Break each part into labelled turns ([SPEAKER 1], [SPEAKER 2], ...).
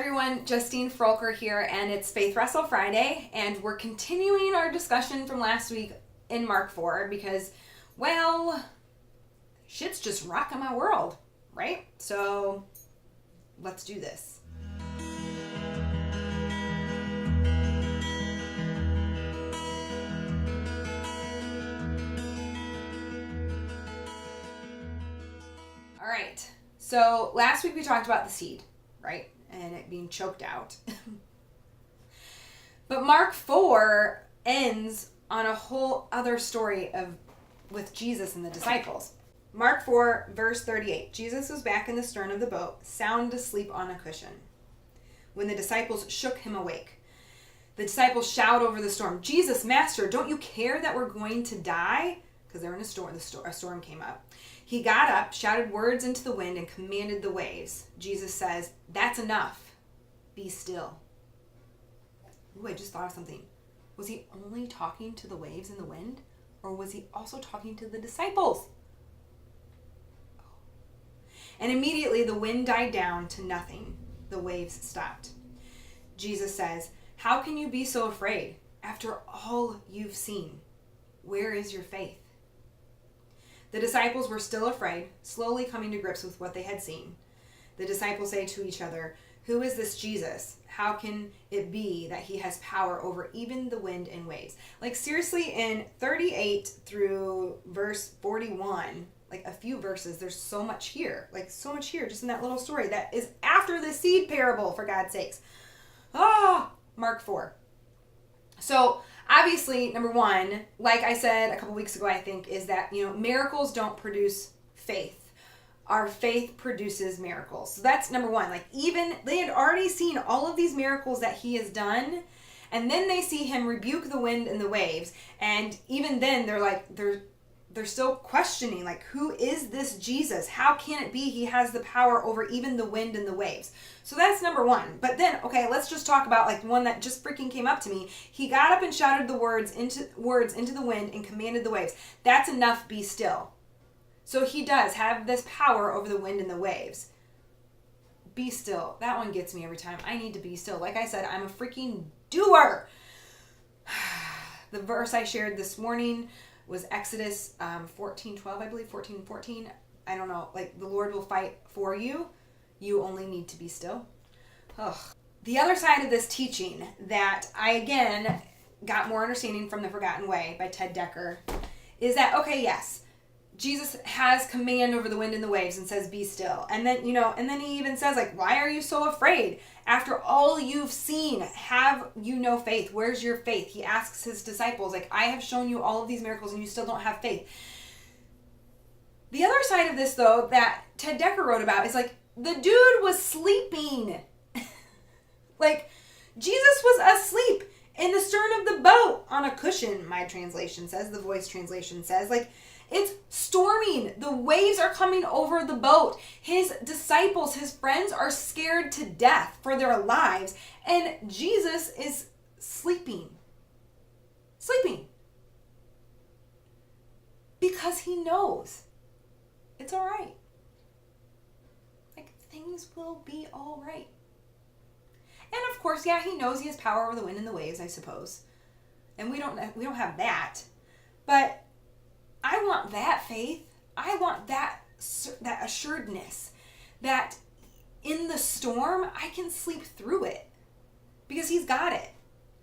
[SPEAKER 1] everyone, Justine Froelker here, and it's Faith Wrestle Friday, and we're continuing our discussion from last week in Mark 4 because, well, shit's just rocking my world, right? So, let's do this. All right, so last week we talked about the seed, right? And it being choked out. But Mark 4 ends on a whole other story with Jesus and the disciples. Mark 4, verse 38. Jesus was back in the stern of the boat, sound asleep on a cushion, when the disciples shook him awake. The disciples shout over the storm, "Jesus, Master, don't you care that we're going to die?" Because they're in a storm. A storm came up. He got up, shouted words into the wind, and commanded the waves. Jesus says, "That's enough. Be still." Ooh, I just thought of something. Was he only talking to the waves and the wind? Or was he also talking to the disciples? And immediately the wind died down to nothing. The waves stopped. Jesus says, "How can you be so afraid after all you've seen? Where is your faith?" The disciples were still afraid, slowly coming to grips with what they had seen. The disciples say to each other, "Who is this Jesus? How can it be that he has power over even the wind and waves?" Like seriously, in 38 through verse 41, like a few verses, there's so much here. Like so much here just in that little story that is after the seed parable, for God's sakes. Mark 4. So obviously, number one, like I said a couple weeks ago, I think, is that, miracles don't produce faith. Our faith produces miracles. So that's number one. Like even they had already seen all of these miracles that he has done, and then they see him rebuke the wind and the waves, and even then they're still questioning, like, who is this Jesus? How can it be he has the power over even the wind and the waves? So that's number one. But then, okay, let's just talk about like one that just freaking came up to me. He got up and shouted the words into the wind and commanded the waves. That's enough, be still. So he does have this power over the wind and the waves. Be still. That one gets me every time. I need to be still. Like I said, I'm a freaking doer. The verse I shared this morning was Exodus 14:12, I believe, 14:14. I don't know. Like, the Lord will fight for you. You only need to be still. Ugh. The other side of this teaching that I, again, got more understanding from The Forgotten Way by Ted Decker is that, okay, yes, Jesus has command over the wind and the waves and says, "Be still." And then, and then he even says, like, "Why are you so afraid? After all you've seen, have you no faith? Where's your faith?" He asks his disciples, like, "I have shown you all of these miracles and you still don't have faith." The other side of this, though, that Ted Decker wrote about is like, the dude was sleeping. Like, Jesus was asleep in the stern of the boat on a cushion, my translation says, the Voice translation says. Like, it's storming. The waves are coming over the boat. His disciples, his friends are scared to death for their lives. And Jesus is sleeping. Sleeping. Because he knows it's all right. Like, things will be all right. And of course, yeah, he knows he has power over the wind and the waves, I suppose. And we don't have that. But I want that faith. I want that assuredness that in the storm, I can sleep through it because he's got it.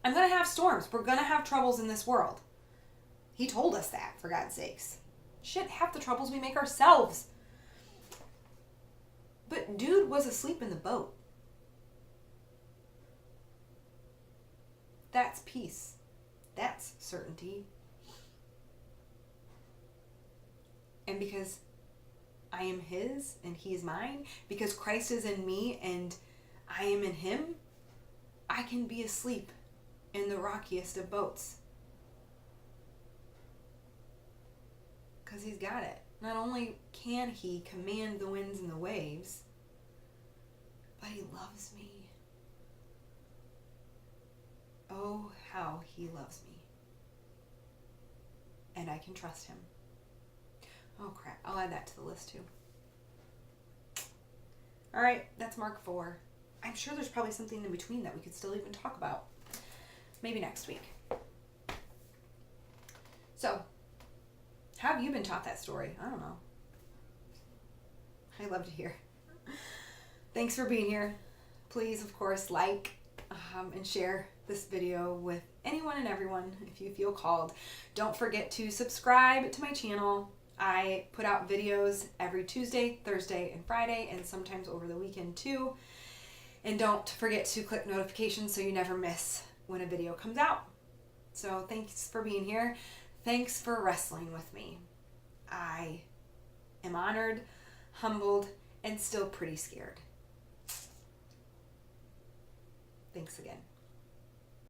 [SPEAKER 1] I'm going to have storms. We're going to have troubles in this world. He told us that, for God's sakes. Shit, half the troubles we make ourselves. But dude was asleep in the boat. That's peace. That's certainty. And because I am his and he is mine, because Christ is in me and I am in him, I can be asleep in the rockiest of boats. Because he's got it. Not only can he command the winds and the waves, but he loves me. Oh, how he loves me. And I can trust him. Oh, crap. I'll add that to the list, too. All right. That's Mark 4. I'm sure there's probably something in between that we could still even talk about. Maybe next week. So, how have you been taught that story? I don't know. I'd love to hear. Thanks for being here. Please, of course, like and share this video with anyone and everyone if you feel called. Don't forget to subscribe to my channel. I put out videos every Tuesday, Thursday, and Friday, and sometimes over the weekend too. And don't forget to click notifications so you never miss when a video comes out. So thanks for being here. Thanks for wrestling with me. I am honored, humbled, and still pretty scared. Thanks again.